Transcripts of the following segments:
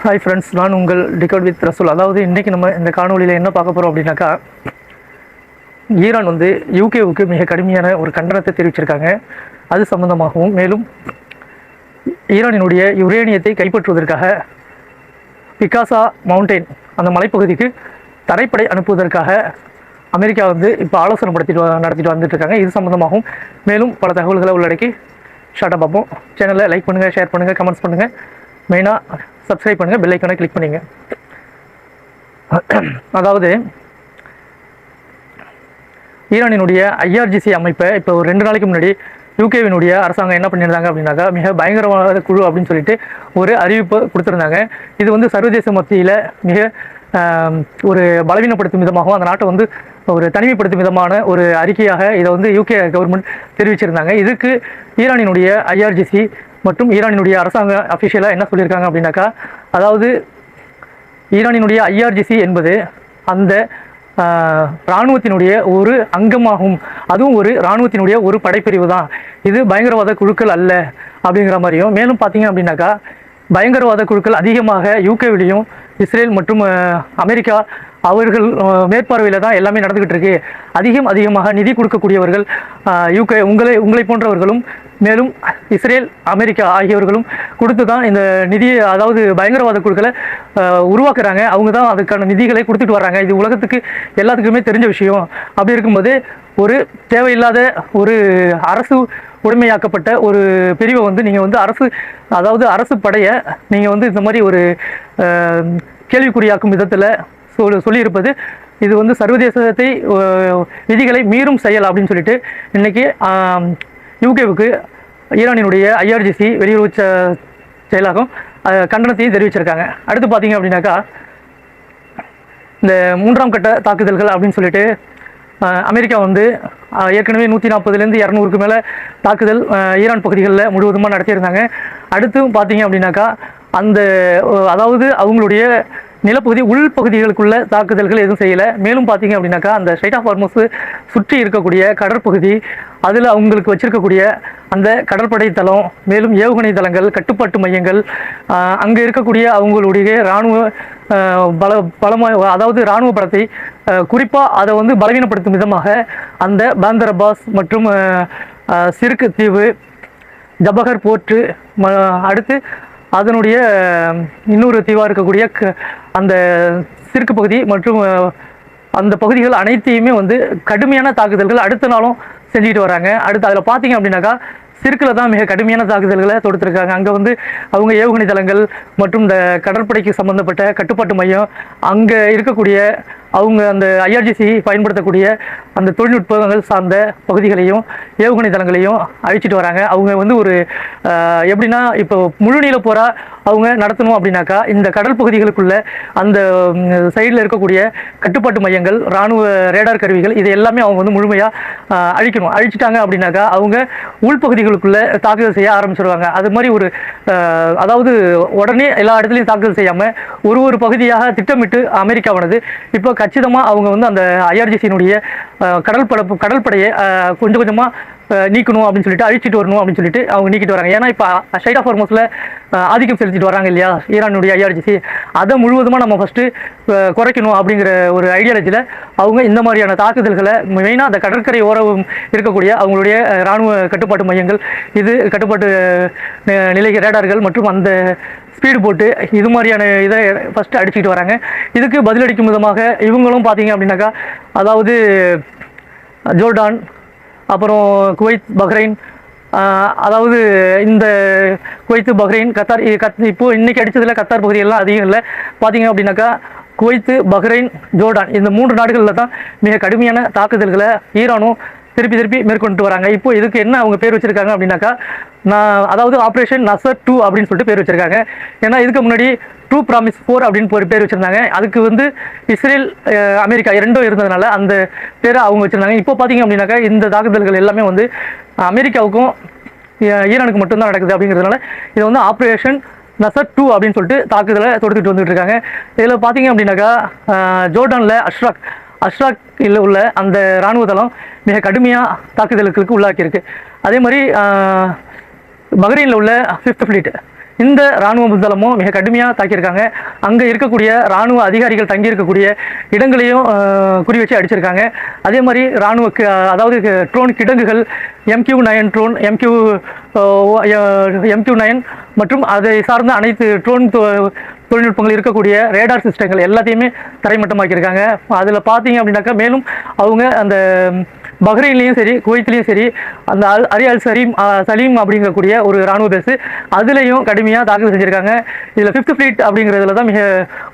Hi friends, நான் உங்கள் decode with ரசூல். அதாவது இன்றைக்கி நம்ம இந்த காணொலியில் என்ன பார்க்க போகிறோம் அப்படின்னாக்கா, ஈரான் வந்து யூகேவுக்கு மிக கடுமையான ஒரு கண்டனத்தை தெரிவிச்சிருக்காங்க. அது சம்பந்தமாகவும், மேலும் ஈரானினுடைய யுரேனியத்தை கைப்பற்றுவதற்காக பிகாசா மவுண்டெயின் அந்த மலைப்பகுதிக்கு தரைப்படை அனுப்புவதற்காக அமெரிக்கா வந்து இப்போ ஆலோசனை நடத்திட்டு வந்துட்டு இருக்காங்க. இது சம்பந்தமாகவும் மேலும் பல தகவல்களை உள்ளடக்கி ஷார்ட்டாக பார்ப்போம். சேனலில் லைக் பண்ணுங்கள், ஷேர் பண்ணுங்கள், கமெண்ட்ஸ் பண்ணுங்கள், மெயினாக சப்ஸ்கிரைப் பண்ணுங்கள், பெல் ஐக்கானை கிளிக் பண்ணிங்க. அதாவது ஈரானினுடைய ஐஆர்ஜிசி அமைப்பை இப்போ ஒரு 2 நாளைக்கு முன்னாடி யூகேவினுடைய அரசாங்கம் என்ன பண்ணியிருந்தாங்க அப்படின்னாக்கா, மிக பயங்கரவாத குழு அப்படின்னு சொல்லிட்டு ஒரு அறிவிப்பை கொடுத்துருந்தாங்க. இது வந்து சர்வதேச மத்தியில் மிக ஒரு பலவீனப்படுத்தும் விதமாகவும் அந்த நாட்டை வந்து ஒரு தனிமைப்படுத்தும் விதமான ஒரு அறிக்கையாக இதை வந்து யூகே கவர்மெண்ட் தெரிவிச்சிருந்தாங்க. இதுக்கு ஈரானினுடைய ஐஆர்ஜிசி மற்றும் ஈரானினுடைய அரசாங்க அஃபிஷியலாக என்ன சொல்லியிருக்காங்க அப்படின்னாக்கா, அதாவது ஈரானினுடைய ஐஆர்ஜிசி என்பது அந்த இராணுவத்தினுடைய ஒரு அங்கமாகும், அதுவும் ஒரு இராணுவத்தினுடைய ஒரு படைப்பிரிவு தான், இது பயங்கரவாத குழுக்கள் அல்ல அப்படிங்கிற மாதிரியும். மேலும் பார்த்தீங்க அப்படின்னாக்கா, பயங்கரவாத குழுக்கள் அதிகமாக யூகேவிலையும் இஸ்ரேல் மற்றும் அமெரிக்கா அவர்கள் மேற்பார்வையில் தான் எல்லாமே நடந்துக்கிட்டு இருக்கு. அதிகமாக நிதி கொடுக்கக்கூடியவர்கள் யூகே உங்களை போன்றவர்களும், மேலும் இஸ்ரேல் அமெரிக்கா ஆகியவர்களும் கொடுத்து தான் இந்த நிதியை, அதாவது பயங்கரவாத குழுக்களை உருவாக்குறாங்க. அவங்க தான் அதுக்கான நிதிகளை கொடுத்துட்டு வர்றாங்க. இது உலகத்துக்கு எல்லாத்துக்குமே தெரிஞ்ச விஷயம். அப்படி இருக்கும்போது ஒரு தேவையில்லாத ஒரு அரசு உடைமையாக்கப்பட்ட ஒரு பிரிவை வந்து நீங்கள் வந்து அரசு படையை நீங்கள் வந்து இந்த மாதிரி ஒரு கேள்விக்குறியாக்கும் விதத்தில் சொல்லியிருப்பது, இது வந்து சர்வதேசத்தை விதிகளை மீறும் செயல் அப்படின்னு சொல்லிட்டு இன்றைக்கி யூகேவுக்கு ஈரானினுடைய ஐஆர்ஜிசி வெளியுறவு செயலாகம் கண்டனத்தையும் தெரிவிச்சிருக்காங்க. அடுத்து பார்த்தீங்க அப்படின்னாக்கா, இந்த 3ஆம் கட்ட தாக்குதல்கள் அப்படின்னு சொல்லிட்டு அமெரிக்கா வந்து ஏற்கனவே 140லேருந்து 200க்கு மேலே தாக்குதல் ஈரான் பகுதிகளில் முழுவதுமாக நடத்தியிருந்தாங்க. அடுத்து பார்த்தீங்க அப்படின்னாக்கா, அதாவது அவங்களுடைய நிலப்பகுதி உள்பகுதிகளுக்குள்ள தாக்குதல்கள் எதுவும் செய்யலை. மேலும் பார்த்தீங்க அப்படின்னாக்கா, அந்த ஸ்ட்ரைட் ஆஃப் ஹார்மஸ் சுற்றி இருக்கக்கூடிய கடற்பகுதி, அதில் அவங்களுக்கு வச்சிருக்கக்கூடிய அந்த கடற்படை தளம், மேலும் ஏவுகணை தளங்கள், கட்டுப்பாட்டு மையங்கள், அங்கே இருக்கக்கூடிய அவங்களுடைய இராணுவ அதாவது இராணுவ பலத்தை குறிப்பாக அதை வந்து பலவீனப்படுத்தும் விதமாக அந்த பாந்தர் அப்பாஸ் மற்றும் சிற்கு தீவு, ஜபஹர் போர்ட்டு, அடுத்து அதனுடைய இன்னொரு தீவாக இருக்கக்கூடிய அந்த சிற்கு பகுதி மற்றும் அந்த பகுதிகள் அனைத்தையுமே வந்து கடுமையான தாக்குதல்கள் அடுத்த நாளும் செஞ்சுக்கிட்டு வராங்க. அடுத்து அதில் பார்த்தீங்க அப்படின்னாக்கா, சிற்கில் தான் மிக கடுமையான தாக்குதல்களை தொடுத்திருக்காங்க. அங்கே வந்து அவங்க ஏவுகணை தளங்கள் மற்றும் இந்த கடற்படைக்கு சம்மந்தப்பட்ட கட்டுப்பாட்டு மையம், அங்கே இருக்கக்கூடிய அவங்க அந்த ஐஆர்ஜிசி பயன்படுத்தக்கூடிய அந்த தொழில்நுட்பங்கள் சார்ந்த பகுதிகளையும் ஏவுகணை தளங்களையும் அழிச்சிட்டு வராங்க. அவங்க வந்து ஒரு எப்படின்னா, இப்போ முழுநீள போரா அவங்க நடத்தணும் அப்படின்னாக்கா, இந்த கடல் பகுதிகளுக்குள்ள அந்த சைடில் இருக்கக்கூடிய கட்டுப்பாட்டு மையங்கள், இராணுவ ரேடார் கருவிகள், இது எல்லாமே அவங்க வந்து முழுமையாக அழிக்கணும். அழிச்சிட்டாங்க அப்படின்னாக்கா அவங்க உள்பகுதிகளுக்குள்ள தாக்குதல் செய்ய ஆரம்பிச்சிடுவாங்க. அது மாதிரி ஒரு அதாவது உடனே எல்லா இடத்துலையும் தாக்குதல் செய்யாமல் ஒரு பகுதியாக திட்டமிட்டு அமெரிக்காவானது இப்போ கச்சிதமாக அவங்க வந்து அந்த ஐஆர்ஜிசியினுடைய கடற்படையை கொஞ்சம் கொஞ்சமாக நீக்கணும் அப்படின்னு சொல்லிட்டு, அழிச்சிட்டு வரணும் அப்படின்னு சொல்லிட்டு அவங்க நீக்கிட்டு வராங்க. ஏன்னா இப்போ ஸ்ட்ரைட் ஆஃப் ஹார்மஸில் ஆதிக்கம் செலுத்திட்டு வராங்க இல்லையா ஈரானுடைய ஐஆர்ஜிசி, அதை முழுவதுமாக நம்ம ஃபஸ்ட்டு குறைக்கணும் அப்படிங்கிற ஒரு ஐடியாலஜியில் அவங்க இந்த மாதிரியான தாக்குதல்களை மெயினாக அந்த கடற்கரை ஓரம் இருக்கக்கூடிய அவங்களுடைய இராணுவ கட்டுப்பாட்டு மையங்கள், இது கட்டுப்பாட்டு நிலை ரேடார்கள் மற்றும் அந்த ஸ்பீடு போட்டு இது மாதிரியான இதை ஃபஸ்ட்டு அடிச்சுக்கிட்டு வராங்க. இதுக்கு பதிலளிக்கும் விதமாக இவங்களும் பார்த்தீங்க அப்படின்னாக்கா, அதாவது ஜோர்டான், அப்புறம் குவைத், பஹ்ரைன், அதாவது இந்த குவைத்து, பஹ்ரைன், கத்தார், இப்போது இன்றைக்கி அடித்ததில் கத்தார் பகுதியெல்லாம் அதிகம் இல்லை. பார்த்தீங்க அப்படின்னாக்கா, குவைத்து, பஹ்ரைன், ஜோர்டான் இந்த 3 நாடுகளில் தான் மிக கடுமையான தாக்குதல்களை ஈரானும் திருப்பி மேற்கொண்டு வராங்க. இப்போ இதுக்கு என்ன அவங்க பேர் வச்சுருக்காங்க அப்படின்னாக்கா, அதாவது ஆப்ரேஷன் நசர் 2 அப்படின்னு சொல்லிட்டு பேர் வச்சுருக்காங்க. ஏன்னா இதுக்கு முன்னாடி ட்ரூ ப்ராமிஸ் 4 அப்படின்னு ஒரு பேர் வச்சுருந்தாங்க. அதுக்கு வந்து இஸ்ரேல், அமெரிக்கா இரண்டும் இருந்ததுனால அந்த பேரை அவங்க வச்சுருந்தாங்க. இப்போ பார்த்தீங்க அப்படின்னாக்கா, இந்த தாக்குதல்கள் எல்லாமே வந்து அமெரிக்காவுக்கும் ஈரானுக்கு மட்டும்தான் நடக்குது. அப்படிங்கிறதுனால இதை வந்து ஆப்ரேஷன் நசர் 2 அப்படின்னு சொல்லிட்டு தாக்குதலை தொடுத்துட்டு வந்துட்டு இருக்காங்க. இதில் பார்த்தீங்க அப்படின்னாக்கா, ஜோர்டானில் அஷ்ராக்கில் உள்ள அந்த இராணுவ தளம் மிக கடுமையாக தாக்குதலுக்கு உள்ளாக்கியிருக்கு. அதே மாதிரி பஹ்ரைனில் உள்ள 5th ஃப்ளீட், இந்த இராணுவ தளமும் மிக கடுமையாக தாக்கியிருக்காங்க. அங்கே இருக்கக்கூடிய இராணுவ அதிகாரிகள் தங்கி இருக்கக்கூடிய இடங்களையும் குறி வச்சு அடிச்சிருக்காங்க. அதே மாதிரி அதாவது ட்ரோன் கிடங்குகள் MQ-9 ட்ரோன் MQ-9 மற்றும் அதை சார்ந்த அனைத்து ட்ரோன் தொழில்நுட்பங்கள் இருக்கக்கூடிய ரேடார் சிஸ்டங்கள் எல்லாத்தையுமே தரைமட்டமாக்கியிருக்காங்க. அதில் பார்த்தீங்க அப்படின்னாக்கா மேலும் அவங்க அந்த பஹ்ரைன்லேயும் சரி குவைத்லேயும் சரி அந்த அல் சலீம் அப்படிங்கக்கூடிய ஒரு இராணுவ பேஸு அதுலேயும் கடுமையாக தாக்குதல் செஞ்சுருக்காங்க. இதில் 5th ஃப்ளீட் அப்படிங்கிறதுல தான் மிக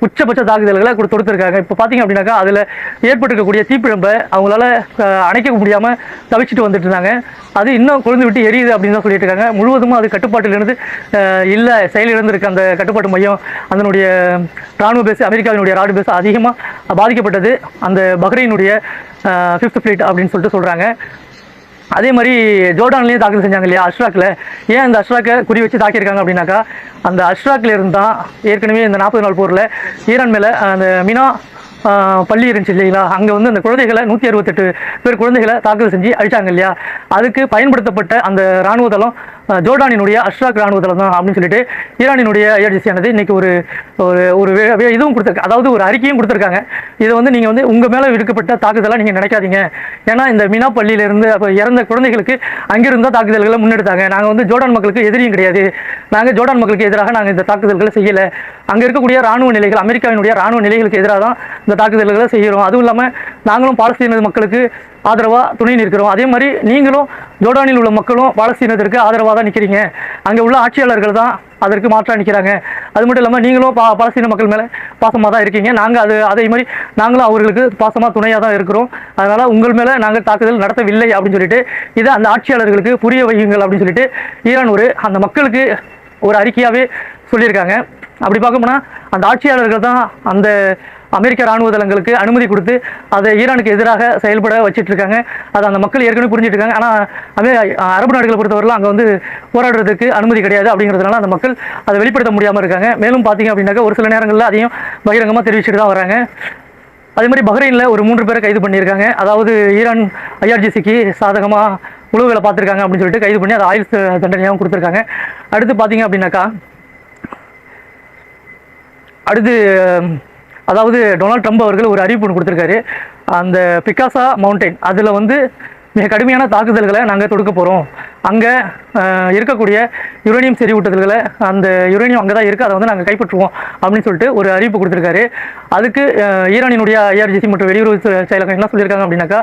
உச்சபட்ச தாக்குதல்களை தொடுத்துருக்காங்க. இப்போ பார்த்தீங்க அப்படின்னாக்கா அதில் ஏற்பட்டிருக்கக்கூடிய தீப்பிழம்பை அவங்களால அணைக்க முடியாமல் தவிச்சிட்டு வந்துட்டு இருந்தாங்க. அது இன்னும் கொழுந்து விட்டு எரியுது அப்படின்னு தான் சொல்லிட்டு இருக்காங்க. முழுவதும் அது கட்டுப்பாட்டிலிருந்து இல்லை செயலிழந்திருக்கு அந்த கட்டுப்பாட்டு மையம். அதனுடைய இராணுவ பேஸ் அமெரிக்காவினுடைய ராணுவ பேஸ் அதிகமாக பாதிக்கப்பட்டது அந்த பஹ்ரைனுடைய 5th ஃப்ளீட் அப்படின்னு சொல்லிட்டு சொல்கிறாங்க. அதே மாதிரி ஜோர்டான்லேயும் தாக்குதல் செஞ்சாங்க இல்லையா அஷ்ராக்கில். ஏன் அந்த அஷ்ராக்கை குறி வச்சு தாக்கியிருக்காங்க அப்படின்னாக்கா அந்த அஷ்ராக்கில் இருந்தால் ஏற்கனவே இந்த 40 நாள் போரில் ஈரான் மேலே அந்த மினா பள்ளி இருந்துச்சு இல்லைங்களா, அங்கே வந்து அந்த குழந்தைகளை 168 பேர் குழந்தைகளை தாக்குதல் செஞ்சு அழிச்சாங்க இல்லையா, அதுக்கு பயன்படுத்தப்பட்ட அந்த இராணுவ தளம் ஜோர்டானினுடைய அஷ்ராக் இராணுவ தளம் தான் அப்படின்னு சொல்லிட்டு ஈரானினுடைய IRGC ஆனது இன்னைக்கு ஒரு ஒரு இதுவும் கொடுத்துருக்கு, அதாவது ஒரு அறிக்கையும் கொடுத்துருக்காங்க. இதை வந்து நீங்கள் வந்து உங்கள் மேலே விடுக்கப்பட்ட தாக்குதலாக நீங்கள் நினைக்காதீங்க. ஏன்னா இந்த மினா பள்ளியிலிருந்து அப்போ இறந்த குழந்தைகளுக்கு அங்கிருந்தால் தாக்குதல்களை முன்னெடுத்தாங்க. நாங்கள் வந்து ஜோர்டான் மக்களுக்கு எதிரியும் கிடையாது, நாங்கள் ஜோர்டான் மக்களுக்கு எதிராக நாங்கள் இந்த தாக்குதல்களை செய்யலை. அங்கே இருக்கக்கூடிய இராணுவ நிலைகள் அமெரிக்காவினுடைய இராணுவ நிலைகளுக்கு எதிராக தான் இந்த தாக்குதல்களை செய்கிறோம். அதுவும் இல்லாமல் நாங்களும் பாலஸ்தீன மக்களுக்கு ஆதரவாக துணை நிற்கிறோம். அதே மாதிரி நீங்களும் ஜோர்டானில் உள்ள மக்களும் பாலஸ்தீனத்திற்கு ஆதரவாக தான் நிற்கிறீங்க. அங்கே உள்ள ஆட்சியாளர்கள் தான் அதற்கு மாற்றாக நிற்கிறாங்க. அது மட்டும் இல்லாமல் நீங்களும் பாலஸ்தீன மக்கள் மேலே பாசமாக தான் இருக்கீங்க. நாங்கள் அதே மாதிரி நாங்களும் அவர்களுக்கு பாசமாக துணையாக தான் இருக்கிறோம். அதனால் உங்கள் மேலே நாங்கள் தாக்குதல் நடத்தவில்லை அப்படின்னு சொல்லிட்டு இதை அந்த ஆட்சியாளர்களுக்கு புரிய வையுங்கள் அப்படின்னு சொல்லிட்டு ஈரான் அந்த மக்களுக்கு ஒரு அறிக்கையாகவே சொல்லியிருக்காங்க. அப்படி பார்க்கணும்னா அந்த ஆட்சியாளர்கள் தான் அந்த அமெரிக்க இராணுவ தளங்களுக்கு அனுமதி கொடுத்து அதை ஈரானுக்கு எதிராக செயல்பட வச்சுட்டு இருக்காங்க. அதை அந்த மக்கள் ஏற்கனவே புரிஞ்சுட்டு இருக்காங்க. ஆனால் அரபு நாடுகளை பொறுத்தவரையில் அங்கே வந்து போராடுறதுக்கு அனுமதி கிடையாது அப்படிங்கிறதுனால அந்த மக்கள் அதை வெளிப்படுத்த முடியாமல் இருக்காங்க. மேலும் பார்த்தீங்க அப்படின்னாக்கா ஒரு சில நேரங்களில் அதையும் பகிரங்கமாக தெரிவிச்சுட்டு தான் வராங்க. அதே மாதிரி பஹ்ரைனில் ஒரு 3 பேரை கைது பண்ணியிருக்காங்க. அதாவது ஈரான் IRGCக்கு சாதகமாக உளவுகளை பார்த்துருக்காங்க அப்படின்னு சொல்லிட்டு கைது பண்ணி அதை ஆயுள் தண்டனையாகவும் கொடுத்துருக்காங்க. அடுத்து பார்த்தீங்க அப்படின்னாக்கா அதாவது டொனால்ட் ட்ரம்ப் அவர்கள் ஒரு அறிவிப்பு ஒன்று கொடுத்துருக்காரு. அந்த பிகாசா மவுண்டைன் அதில் வந்து மிக கடுமையான தாக்குதல்களை நாங்கள் தொடுக்க போகிறோம். அங்கே இருக்கக்கூடிய யுரேனியம் செறிவூட்டுதல்களை அந்த யுரேனியம் அங்கே தான் இருக்குது, அதை வந்து நாங்கள் கைப்பற்றுவோம் அப்படின்னு சொல்லிட்டு ஒரு அறிவிப்பு கொடுத்துருக்காரு. அதுக்கு ஈரானினுடைய IRGC மற்றும் வெளியுறவு செயலகம் என்ன சொல்லியிருக்காங்க அப்படின்னாக்கா,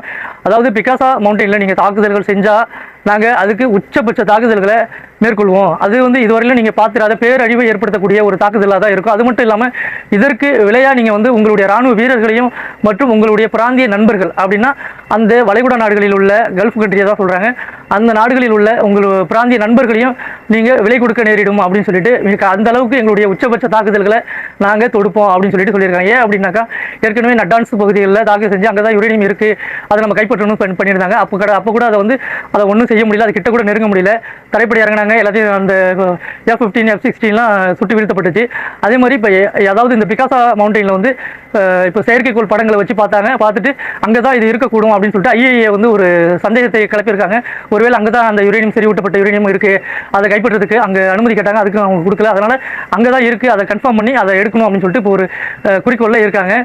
அதாவது பிகாசா மவுண்டனில் நீங்கள் தாக்குதல்கள் செஞ்சால் நாங்கள் அதுக்கு உச்சபட்ச தாக்குதல்களை மேற்கொள்வோம். அது வந்து இதுவரையிலும் நீங்கள் பார்த்துடாத பேரழிவை ஏற்படுத்தக்கூடிய ஒரு தாக்குதலாக தான் இருக்கும். அது மட்டும் இல்லாமல் இதற்கு விலையாக நீங்கள் வந்து உங்களுடைய இராணுவ வீரர்களையும் மற்றும் உங்களுடைய பிராந்திய நண்பர்கள் அப்படின்னா அந்த வளைகுடா நாடுகளில் உள்ள கல்ஃப் கண்ட்ரியை தான் சொல்கிறாங்க, அந்த நாடுகளில் உள்ள உங்கள் பிராந்திய நண்பர்களையும் நீங்கள் விலை கொடுக்க நேரிடும் அப்படின்னு சொல்லிட்டு அந்த அளவுக்கு எங்களுடைய உச்சபட்ச தாக்குதல்களை நாங்கள் தொடுப்போம் அப்படின்னு சொல்லிட்டு சொல்லியிருக்காங்க. ஏன் அப்படின்னாக்கா ஏற்கனவே நட்டான்ஸ் பகுதிகளில் தாக்குதல் செஞ்சு அங்கே தான் யுரேனியம் இருக்குது, அதை நம்ம கைப்பற்றணும் பண்ணியிருந்தாங்க. அப்போ கூட அதை ஒன்றும் செய்ய முடியல, அது கிட்ட கூட நெருங்க முடியல, தரைப்படி இறங்கினாங்க, எல்லாத்தையும் அந்த F-15 F-16லாம் சுட்டு வீழ்த்தப்பட்டுச்சு. அதே மாதிரி இப்போ அதாவது இந்த பிகாசா மவுண்டனில் வந்து இப்போ செயற்கைக்கோள் படங்களை வச்சு பார்த்துட்டு அங்கே தான் இது இருக்கக்கூடும் அப்படின்னு சொல்லிட்டு IAEA வந்து ஒரு சந்தேகத்தை கிளப்பியிருக்காங்க. ஒருவேளை அங்கே தான் அந்த யுரேனியம் செறிவூட்டப்பட்ட யுரேனியம் இருக்குது, அதை கைப்பற்றதுக்கு அங்கே அனுமதி கேட்டாங்க, அதுக்கு அவங்க கொடுக்கல. அதனால் அங்கே தான் இருக்குது, அதை கன்ஃபார்ம் பண்ணி அதை எடுக்கணும் அப்படின்னு சொல்லிட்டு இப்போ ஒரு குறிக்கோளில் இருக்காங்க.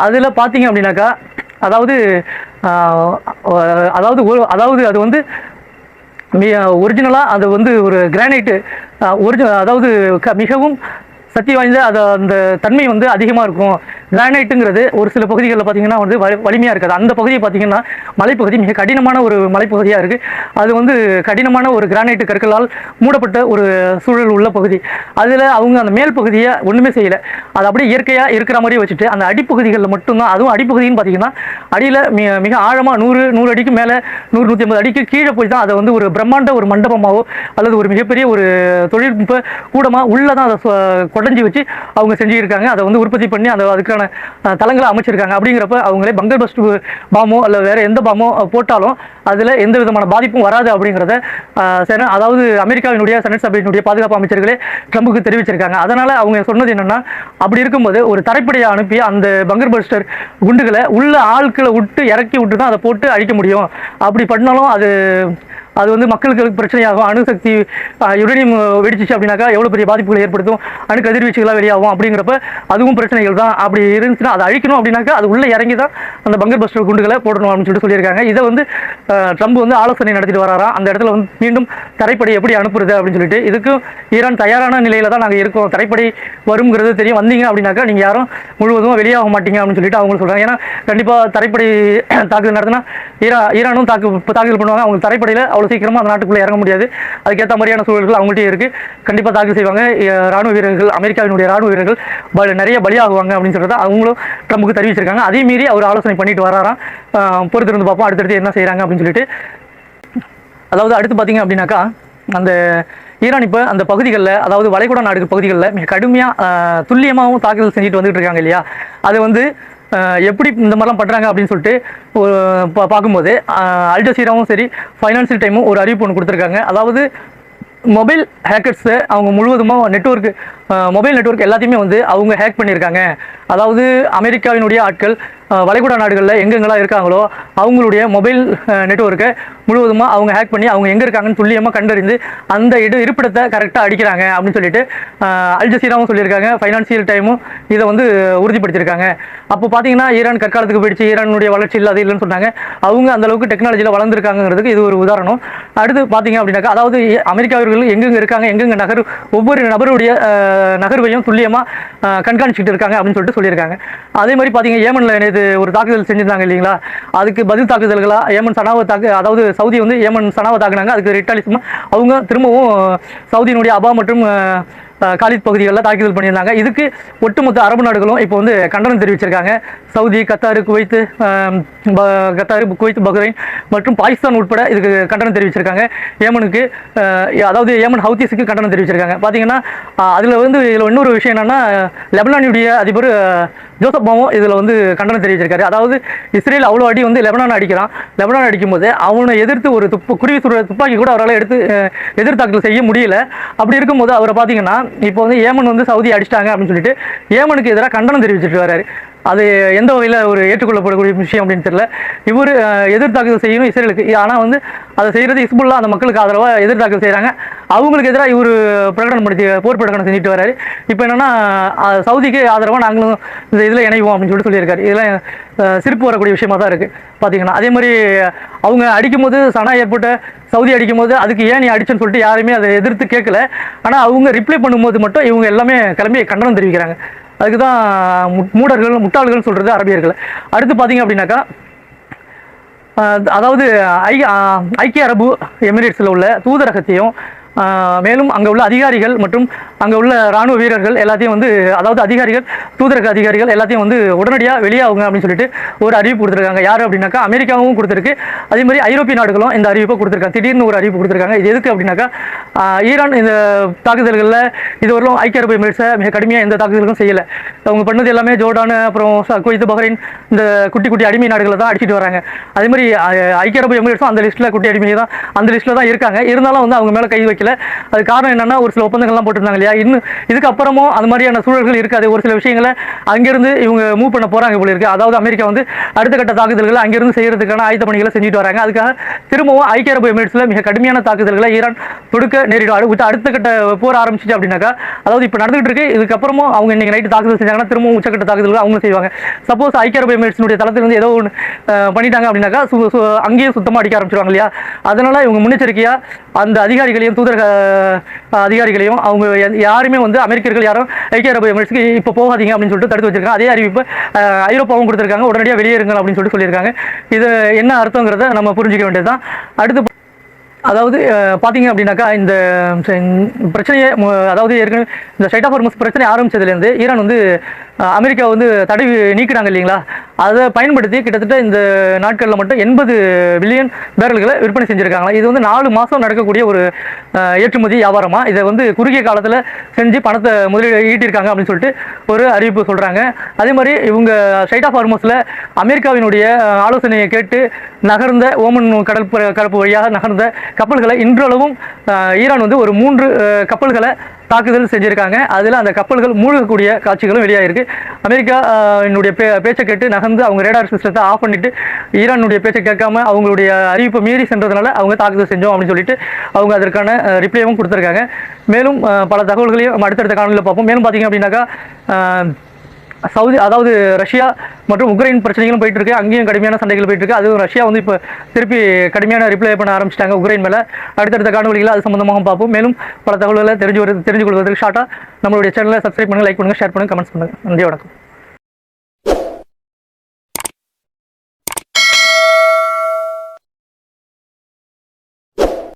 அதில் பார்த்தீங்க அப்படின்னாக்கா அதாவது அது வந்து ஒரிஜினலாக அது வந்து ஒரு கிரானைட்டு அதாவது மிகவும் சக்தி வாய்ந்த அந்த தன்மை வந்து அதிகமாக இருக்கும். கிரானைட்டுங்கிறது ஒரு சில பகுதிகளில் பார்த்தீங்கன்னா வந்து வலிமையாக இருக்காது. அந்த பகுதியை பார்த்தீங்கன்னா மலைப்பகுதி மிக கடினமான ஒரு மலைப்பகுதியாக இருக்குது. அது வந்து கடினமான ஒரு கிரானைட்டு கற்களால் மூடப்பட்ட ஒரு சூழல் உள்ள பகுதி. அதில் அவங்க அந்த மேல் பகுதியை ஒன்றுமே செய்யலை, அது அப்படியே இயற்கையாக இருக்கிற மாதிரியே வச்சுட்டு அந்த அடிப்பகுதிகளில் மட்டும்தான், அதுவும் அடிப்பகுதின்னு பார்த்தீங்கன்னா அடியில் மிக ஆழமாக 100 அடிக்கு மேலே 100-150 அடிக்கு கீழே போய் தான் அதை வந்து ஒரு பிரம்மாண்ட ஒரு மண்டபமாகவோ அல்லது ஒரு மிகப்பெரிய ஒரு தொழில்நுட்ப கூடமாக உள்ளே தான் அதை கொடைஞ்சி வச்சு அவங்க செஞ்சுருக்காங்க. அதை வந்து உற்பத்தி பண்ணி அதுக்கான தளங்களை அமைச்சிருக்காங்க. அப்படிங்கிறப்ப அவங்களே பங்கர் பஸ்ட் பாமோ அல்ல வேற எந்த பாமோ போட்டாலும் அதில் எந்த விதமான பாதிப்பும் வராது அப்படிங்கிறத அதாவது அமெரிக்காவினுடைய செனட் சபையினுடைய பாதுகாப்பு அமைச்சர்களே ட்ரம்புக்கு தெரிவிச்சிருக்காங்க. அதனால் அவங்க சொன்னது என்னென்னா, அப்படி இருக்கும்போது ஒரு தரைப்படையை அனுப்பி அந்த பங்கர் பஸ்டர் குண்டுகளை உள்ள ஆட்களை இறக்கி விட்டு தான் அதை போட்டு அழிக்க முடியும். அப்படி பண்ணாலும் அது அது வந்து மக்களுக்கு பிரச்சனையாகும். அணுசக்தி யுரேனியம் வெடிச்சிச்சு அப்படின்னாக்கா எவ்வளோ பெரிய பாதிப்புகளை ஏற்படுத்தும், அணு கதிர்வீச்சுகளாக வெளியாகும். அப்படிங்கிறப்ப அதுவும் பிரச்சனைகள் தான். அப்படி இருந்துச்சுன்னா அதை அழிக்கணும் அப்படின்னாக்கா அது உள்ளே இறங்கி தான் அந்த பங்கர் பஸ்டர் குண்டுகளை போடணும் அப்படின்னு சொல்லிட்டு சொல்லியிருக்காங்க. இதை வந்து ட்ரம்ப் வந்து ஆலோசனை நடத்திட்டு வராராம். அந்த இடத்துல வந்து மீண்டும் தரைப்படை எப்படி அனுப்புறது அப்படின்னு சொல்லிட்டு. இதுக்கும் ஈரான் தயாரான நிலையில தான் நாங்கள் இருக்கோம், தரைப்படை வருங்கிறது தெரியும், வந்தீங்க அப்படின்னாக்கா நீங்கள் யாரும் முழுவதும் வெளியாக மாட்டீங்க அப்படின்னு சொல்லிட்டு அவங்க சொல்கிறாங்க. ஏன்னா கண்டிப்பாக தரைப்படை தாக்குதல் நடத்தினா ஈரானும் தாக்குதல் பண்ணுவாங்க. அவங்க தரைப்படையில் அவ்வளோ சீக்கிரமாக அந்த நாட்டுக்குள்ளே இறங்க முடியாது. அதுக்கேற்ற மாதிரியான சூழல்கள் அவங்கள்ட்டே இருக்குது. கண்டிப்பாக தாக்குதல் செய்வாங்க. ராணுவ வீரர்கள், அமெரிக்காவினுடைய ராணுவ வீரர்கள் நிறைய பலியாகுவாங்க அப்படின்னு சொல்லிட்டு அவங்களும் ட்ரம்புக்கு தெரிவிச்சிருக்காங்க. அதே மீறி அவர் ஆலோசனை பண்ணிட்டு வராராம். பொறுத்திருந்து பார்ப்போம் அடுத்தடுத்து என்ன செய்கிறாங்க அப்படின்னு சொல்லிட்டு. அதாவது அடுத்து பார்த்தீங்க அப்படின்னாக்கா அந்த ஈரான் இப்போ அந்த பகுதிகளில், அதாவது வளைகுடா நாடு பகுதிகளில் மிக கடுமையாக துல்லியமாகவும் தாக்குதல் செஞ்சுட்டு வந்துட்டு இருக்காங்க இல்லையா. அது வந்து எப்படி இந்த மாதிரிலாம் பண்ணுறாங்க அப்படின்னு சொல்லிட்டு பார்க்கும்போது அல் ஜசீராவும் சரி, ஃபைனான்சியல் டைமும் ஒரு அறிவிப்பு ஒன்று கொடுத்துருக்காங்க. அதாவது மொபைல் ஹேக்கர்ஸை அவங்க முழுவதுமாக மொபைல் நெட்வொர்க் எல்லாத்தையுமே வந்து அவங்க ஹேக் பண்ணியிருக்காங்க. அதாவது அமெரிக்காவினுடைய ஆட்கள் வளைகுடா நாடுகளில் எங்கெங்கெல்லாம் இருக்காங்களோ அவங்களுடைய மொபைல் நெட்வொர்க்கை முழுவதுமாக அவங்க ஹேக் பண்ணி அவங்க எங்கே இருக்காங்கன்னு துல்லியமாக கண்டறிந்து அந்த இருப்பிடத்தை கரெக்டாக அடிக்கிறாங்க அப்படின்னு சொல்லிட்டு அல் ஜசீராவும் சொல்லியிருக்காங்க. ஃபைனான்சியல் டைமும் இதை வந்து உறுதிப்படுத்தியிருக்காங்க. அப்போ பார்த்தீங்கன்னா ஈரான் கற்காலத்துக்கு போயிடுச்சு, ஈரானுடைய வளர்ச்சி இல்லை அது இல்லைன்னு சொன்னாங்க. அவங்க அந்தளவுக்கு டெக்னாலஜியில் வளர்ந்துருக்காங்கிறதுக்கு இது ஒரு உதாரணம். அடுத்து பார்த்தீங்க அப்படின்னாக்கா அதாவது அமெரிக்காவர்கள் எங்கெங்கே இருக்காங்க, எங்கெங்கே ஒவ்வொரு நபருடைய நகர்வையும் துல்லியமாக கண்காணிச்சுட்டு இருக்காங்க அப்படின்னு சொல்லிட்டு சொல்லியிருக்காங்க. அதே மாதிரி பார்த்தீங்க ஏமனில் நேற்று ஒரு தாக்குதல் செஞ்சிருந்தாங்க இல்லைங்களா. அதுக்கு பதில் தாக்குதல்களாக ஏமன் சனாவை அதாவது சவுதி வந்து ஏமன் சனாவை தாக்குனாங்க. அதுக்கு ரிட்டாலிசமாக அவங்க திரும்பவும் சவுதியினுடைய அபா மற்றும் காலித் பகுதிகளில் தாக்குதல் பண்ணியிருந்தாங்க. இதுக்கு ஒட்டுமொத்த அரபு நாடுகளும் இப்போ வந்து கண்டனம் தெரிவிச்சிருக்காங்க. சவுதி, கத்தார், குவைத், பஹ்ரைன் மற்றும் பாகிஸ்தான் உட்பட இதுக்கு கண்டனம் தெரிவிச்சிருக்காங்க. ஏமனுக்கு அதாவது ஏமன் ஹவுத்திஸுக்கு கண்டனம் தெரிவிச்சிருக்காங்க. பார்த்தீங்கன்னா இதில் இன்னொரு விஷயம் என்னென்னா லெபனானுடைய அதிபர் ஜோசப் பாவும் இதில் வந்து கண்டனம் தெரிவிச்சிருக்காரு. அதாவது இஸ்ரேல் அவ்வளோ அடி வந்து லெபனான் அடிக்கும்போது அவனை எதிர்த்து ஒரு குருவி துப்பாக்கி கூட அவரால் எதிர்த்தாக்குதல் செய்ய முடியல. அப்படி இருக்கும்போது அவரை பார்த்தீங்கன்னா இப்போ வந்து ஏமன் வந்து சவுதி அடிச்சிட்டாங்க அப்படின்னு சொல்லிட்டு ஏமனுக்கு எதிராக கண்டனம் தெரிவிச்சிட்டு வர்றாரு. அது எந்த வகையில் ஒரு ஏற்றுக்கொள்ளப்படக்கூடிய விஷயம் அப்படின்னு தெரியல. இவர் எதிர்த்தாக்குதல் செய்யணும் இஸ்ரேலுக்கு, ஆனால் வந்து அதை செய்கிறது ஹிஸ்புல்லா அந்த மக்களுக்கு ஆதரவாக எதிர்த்தாக்குதல் செய்கிறாங்க. அவங்களுக்கு எதிராக இவர் போர் பிரகடனம் செஞ்சுட்டு வர்றாரு. இப்போ என்னென்னா சவுதிக்கு ஆதரவாக நாங்களும் இந்த இதில் இணைவோம் அப்படின்னு சொல்லிட்டு சொல்லியிருக்காரு. இதெல்லாம் சிரிப்பு வரக்கூடிய விஷயமா தான் இருக்குது பார்த்தீங்கன்னா. அதே மாதிரி அவங்க அடிக்கும்போது சனா ஏற்பட்ட சவுதி அடிக்கும்போது அதுக்கு ஏன் நீ அடிச்சுன்னு சொல்லிட்டு யாருமே அதை எதிர்த்து கேட்கல. ஆனால் அவங்க ரிப்ளை பண்ணும்போது மட்டும் இவங்க எல்லாமே கிளம்பி கண்டனம் தெரிவிக்கிறாங்க. அதுக்கு தான் முட்டாள்கள் சொல்கிறது அரபியர்கள். அடுத்து பார்த்தீங்க அப்படின்னாக்கா அதாவது ஐக்கிய அரபு எமிரேட்ஸில் உள்ள தூதரகத்தையும் மேலும் அங்கே உள்ள அதிகாரிகள் மற்றும் அங்கே உள்ள இராணுவ வீரர்கள் எல்லாத்தையும் வந்து அதாவது தூதரக அதிகாரிகள் எல்லாத்தையும் வந்து உடனடியாக வெளியாகுங்க அப்படின்னு சொல்லிட்டு ஒரு அறிவிப்பு கொடுத்துருக்காங்க. யார் அப்படின்னாக்கா அமெரிக்காவும் கொடுத்துருக்கு. அதே மாதிரி ஐரோப்பிய நாடுகளும் இந்த அறிவிப்பை கொடுத்துருக்காங்க. திடீர்னு ஒரு அறிவிப்பு கொடுத்துருக்காங்க. இது எதுக்கு அப்படின்னாக்கா ஈரான் இந்த தாக்குதல்களில் இதுவரையிலும் ஐக்கிய அரபு எமிரேட்ஸை மிக கடுமையாக எந்த தாக்குதல்களும் செய்யலை. அவங்க பண்ணது எல்லாமே ஜோர்டான், அப்புறம் குவைத், பஹ்ரைன், இந்த குட்டி குட்டி அடிமை நாடுகளை தான் அடிச்சிட்டு வராங்க. அதே மாதிரி ஐக்கிய அரபு எமிரேட்ஸும் அந்த லிஸ்ட்டில் குட்டி அடிமை தான் அந்த லிஸ்ட்டில் தான் இருக்காங்க. இருந்தாலும் வந்து அவங்க மேலே கை வைக்கல. அது காரணம் என்னன்னா ஒரு சில ஒப்பந்தங்கள்லாம் போட்டிருந்தாங்க இல்லையா. இன்னும் இதுக்கு அப்புறமும் அந்த மாதிரியான சூழல்கள் இருக்காது. ஒரு சில விஷயங்களை அங்கிருந்து இவங்க மூவ் பண்ண போறாங்க போல இருக்கு. அதாவது அமெரிக்கா வந்து அடுத்த கட்ட தாக்குதல்களை அங்கிருந்து செய்யறதுக்கான ஆயுத பணிகளை செஞ்சுட்டு வராங்க. அதுக்காக திரும்பவும் ஐக்கிய அரபு எமிரேட்ஸ்ல மிக கடுமையான தாக்குதல்களை ஈரான் தொடுக்க நேரிடும். அடுத்த கட்ட போர் ஆரம்பிச்சிச்சு அப்படின்னாக்கா அதாவது இப்போ நடந்துகிட்டு இருக்கு. இதுக்கப்புறமும் அவங்க இன்னைக்கு நைட்டு தாக்குதல் செஞ்சாங்கன்னா திரும்பவும் உச்சக்கட்ட தாக்குதல்கள் அவங்க செய்வாங்க. சப்போஸ் ஐக்கிய அரபு எமிரேட்ஸினுடைய தளத்தில் வந்து ஏதோ ஒன்று பண்ணிட்டாங்க அப்படின்னாக்கா அங்கேயும் சுத்தமாக அடிக்க ஆரம்பிச்சிருவாங்க இல்லையா. அதனால இவங்க முன்னெச்சரிக்கையா அந்த அதிகாரிகளையும் தூதரக அதிகாரிகளையும் அவங்க யாருமே வந்து அமெரிக்கர்கள் யாரும் ஐக்கிய அரபு எமிரேட்ஸ்க்கு இப்போ போகாதீங்க அப்படின்னு சொல்லிட்டு தடுத்து வச்சிருக்காங்க. அதே அறிவிப்பு ஐரோப்பாவும் கொடுத்துருக்காங்க. உடனடியாக வெளியேறுங்கள் அப்படின்னு சொல்லிட்டு சொல்லியிருக்காங்க. இது என்ன அர்த்தங்கிறத நம்ம புரிஞ்சிக்க வேண்டியதுதான். அடுத்து அதாவது பார்த்தீங்க அப்படின்னாக்கா இந்த பிரச்சனையை அதாவது ஏற்கனவே இந்த ஸ்ட்ரைட் ஆஃப் ஹார்மஸ் பிரச்சனை ஆரம்பித்ததுலேருந்து ஈரான் வந்து அமெரிக்கா வந்து தடை நீக்கினாங்க இல்லைங்களா. அதை பயன்படுத்தி கிட்டத்தட்ட இந்த நாட்களில் மட்டும் 80 பில்லியன் பேரல்களை விற்பனை செஞ்சுருக்காங்களா. இது வந்து 4 மாதம் நடக்கக்கூடிய ஒரு ஏற்றுமதி வியாபாரமாக இதை வந்து குறுகிய காலத்தில் செஞ்சு பணத்தை முதலீடு ஈட்டியிருக்காங்க அப்படின்னு சொல்லிட்டு ஒரு அறிவிப்பு சொல்கிறாங்க. அதே மாதிரி இவங்க ஸ்ட்ரைட் ஆஃப் ஹார்மஸில் அமெரிக்காவினுடைய ஆலோசனையை கேட்டு நகர்ந்த ஓமன் கடற்பரப்பு வழியாக நகர்ந்த கப்பல்களை இன்றளவும் ஈரான் வந்து ஒரு 3 கப்பல்களை தாக்குதல் செஞ்சுருக்காங்க. அதில் அந்த கப்பல்கள் மூழ்கக்கூடிய காட்சிகளும் வெளியாகிருக்கு. அமெரிக்கா என்னுடைய பேச்சை கேட்டு நகர்ந்து அவங்க ரேடார் சிஸ்டத்தை ஆஃப் பண்ணிவிட்டு ஈரானுடைய பேச்சை கேட்காம அவங்களுடைய அறிவிப்பை மீறி சென்றதுனால அவங்க தாக்குதல் செஞ்சோம் அப்படின்னு சொல்லிட்டு அவங்க அதற்கான ரிப்ளையும் கொடுத்துருக்காங்க. மேலும் பல தகவல்களையும் நம்ம அடுத்தடுத்த காணொலியில் பார்ப்போம். மேலும் பார்த்தீங்க அப்படின்னாக்கா அதாவது ரஷ்யா மற்றும் உக்ரைன் பிரச்சனைகளும் போயிட்டு இருக்கு. அங்கேயும் கடுமையான சண்டைகள் போயிட்டு இருக்கு. அதுவும் ரஷ்யா வந்து இப்போ திருப்பி கடுமையான ரிப்ளை பண்ண ஆரம்பிச்சிட்டாங்க உக்ரைன் மேலே. அடுத்தடுத்த காணொலிகளை அது சம்பந்தமாக பார்ப்போம். மேலும் பல தகவல்களை தெரிஞ்சு கொள்வதற்கு ஷார்ட்டாக நம்மளுடைய சேனலை சப்ஸ்கிரைப் பண்ணுங்கள், லைக் பண்ணுங்கள், ஷேர் பண்ணுங்கள், கமெண்ட்ஸ் பண்ணுங்கள். நன்றி, வணக்கம்.